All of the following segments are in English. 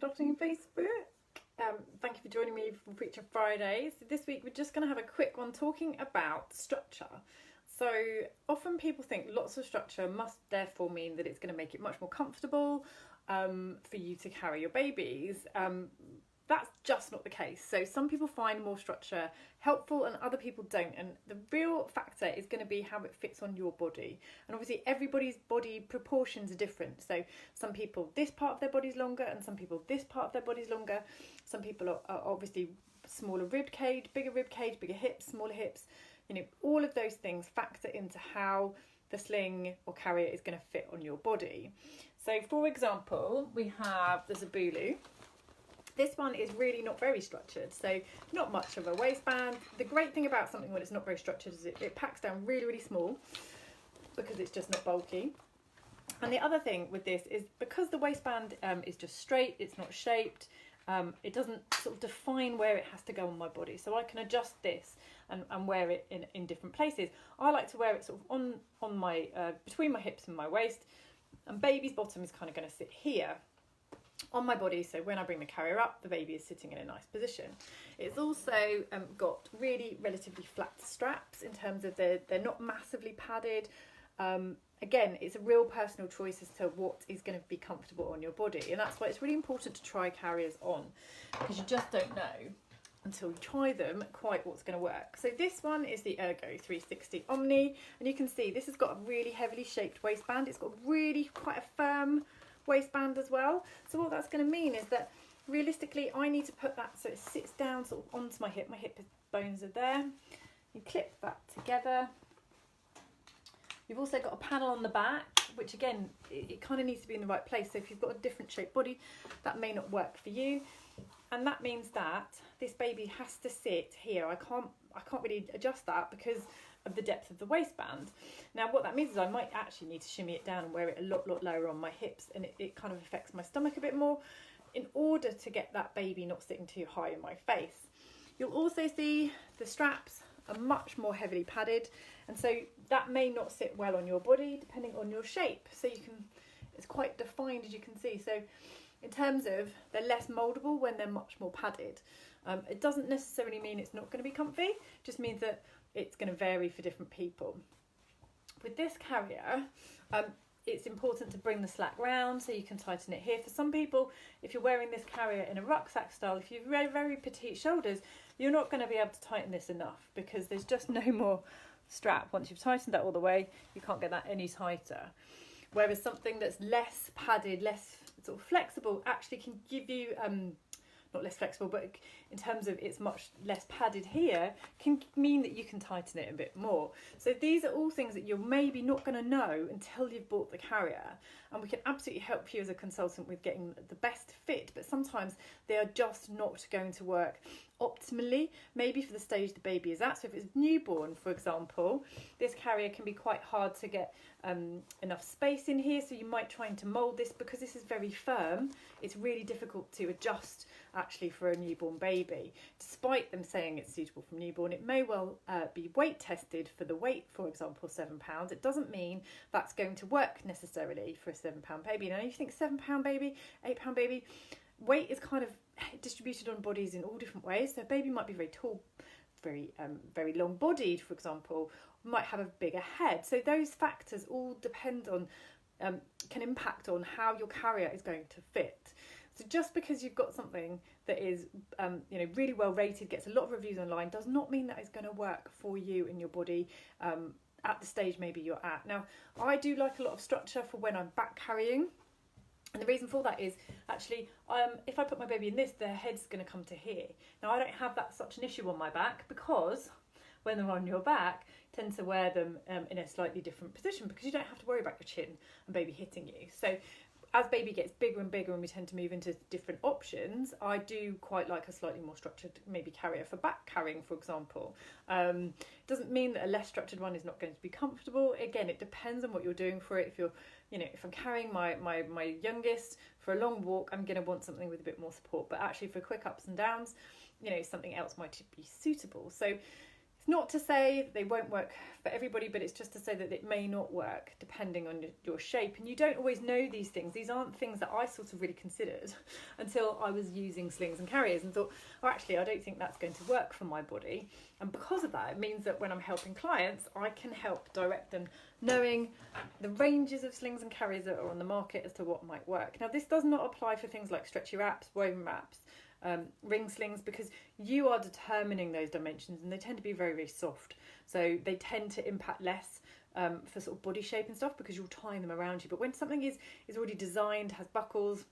Good afternoon, Facebook. Thank you for joining me for Preacher Fridays. This week we're just going to have a quick one talking about structure. So often people think lots of structure must therefore mean that it's going to make it much more comfortable for you to carry your babies. That's just not the case. So some people find more structure helpful and other people don't. And the real factor is going to be how it fits on your body. And obviously everybody's body proportions are different. So some people, this part of their body's longer and some people, this part of their body's longer. Some people are obviously smaller rib cage, bigger hips, smaller hips. You know, all of those things factor into how the sling or carrier is going to fit on your body. So for example, we have the Zabulu. This one is really not very structured, so not much of a waistband. The great thing about something when it's not very structured is it packs down really, really small because it's just not bulky. And the other thing with this is because the waistband is just straight, it's not shaped, it doesn't sort of define where it has to go on my body. So I can adjust this and wear it in different places. I like to wear it sort of on my between my hips and my waist, and baby's bottom is kind of going to sit here on my body, so when I bring the carrier up, the baby is sitting in a nice position. It's also got really relatively flat straps in terms of they're not massively padded. Again, it's a real personal choice as to what is going to be comfortable on your body, and that's why it's really important to try carriers on, because you just don't know until you try them quite what's going to work. So this one is the Ergo 360 Omni, and you can see this has got a really heavily shaped waistband. It's got really quite a firm waistband as well. So what that's going to mean is that realistically I need to put that so it sits down sort of onto my hip bones are there. You clip that together. You've also got a panel on the back, which again it kind of needs to be in the right place, so if you've got a different shaped body that may not work for you, and that means that this baby has to sit here. I can't really adjust that because of the depth of the waistband. Now what that means is I might actually need to shimmy it down and wear it a lot lower on my hips, and it kind of affects my stomach a bit more in order to get that baby not sitting too high in my face. You'll also see the straps are much more heavily padded, and so that may not sit well on your body depending on your shape. So it's quite defined, as you can see. So in terms of they're less mouldable when they're much more padded. It doesn't necessarily mean it's not going to be comfy, it just means that it's going to vary for different people. With this carrier, it's important to bring the slack round so you can tighten it here. For some people, if you're wearing this carrier in a rucksack style, if you've very, very petite shoulders, you're not going to be able to tighten this enough because there's just no more strap. Once you've tightened that all the way, you can't get that any tighter. Whereas something that's less padded, less sort of flexible, actually can give you not less flexible, but in terms of it's much less padded here, can mean that you can tighten it a bit more. So these are all things that you're maybe not going to know until you've bought the carrier, and we can absolutely help you as a consultant with getting the best fit, but sometimes they are just not going to work optimally, maybe for the stage the baby is at. So if it's newborn, for example, this carrier can be quite hard to get enough space in here, so you might try to mould this because this is very firm. It's really difficult to adjust actually for a newborn baby. Despite them saying it's suitable for newborn, it may well be weight tested for the weight, for example, £7. It doesn't mean that's going to work necessarily for a £7 baby. Now you think £7 baby, £8 baby, weight is kind of distributed on bodies in all different ways. So a baby might be very tall, very long bodied, for example, might have a bigger head. So those factors all depend on, can impact on how your carrier is going to fit. So just because you've got something that is really well rated, gets a lot of reviews online, does not mean that it's going to work for you in your body at the stage maybe you're at. Now, I do like a lot of structure for when I'm back carrying. And the reason for that is actually, if I put my baby in this, their head's going to come to here. Now, I don't have that such an issue on my back because when they're on your back, tend to wear them in a slightly different position because you don't have to worry about your chin and baby hitting you. So as baby gets bigger and bigger and we tend to move into different options, I do quite like a slightly more structured maybe carrier for back carrying, for example. Doesn't mean that a less structured one is not going to be comfortable. Again, it depends on what you're doing for it. If you're, if I'm carrying my youngest for a long walk, I'm going to want something with a bit more support. But actually for quick ups and downs, something else might be suitable. So It's not to say that they won't work for everybody, but it's just to say that it may not work depending on your shape. And you don't always know these things. These aren't things that I sort of really considered until I was using slings and carriers and thought, oh, actually, I don't think that's going to work for my body. And because of that, it means that when I'm helping clients, I can help direct them, knowing the ranges of slings and carriers that are on the market as to what might work. Now, this does not apply for things like stretchy wraps, woven wraps, ring slings, because you are determining those dimensions and they tend to be very, very soft. So they tend to impact less for sort of body shape and stuff because you're tying them around you. But when something is already designed, has buckles,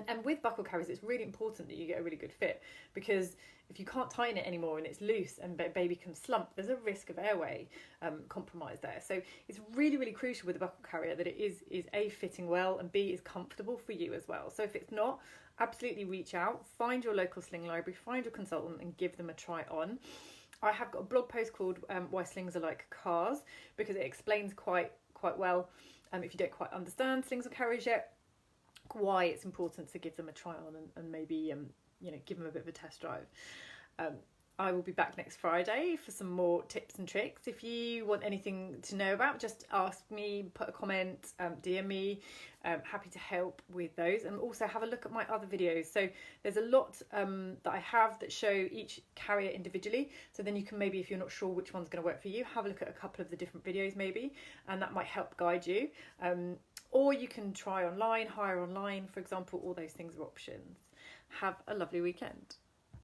and with buckle carriers, it's really important that you get a really good fit, because if you can't tighten it anymore and it's loose and baby can slump, there's a risk of airway compromise there. So it's really, really crucial with a buckle carrier that it is A, fitting well, and B, is comfortable for you as well. So if it's not, absolutely reach out, find your local sling library, find your consultant and give them a try on. I have got a blog post called Why Slings Are Like Cars, because it explains quite well, if you don't quite understand slings or carriers yet, why it's important to give them a try on and maybe give them a bit of a test drive. I will be back next Friday for some more tips and tricks. If you want anything to know about, just ask me, put a comment, DM me. Happy to help with those, and also have a look at my other videos. So there's a lot that I have that show each carrier individually, so then you can, maybe if you're not sure which one's going to work for you, have a look at a couple of the different videos maybe, and that might help guide you. Or you can try online, hire online, for example. All those things are options. Have a lovely weekend.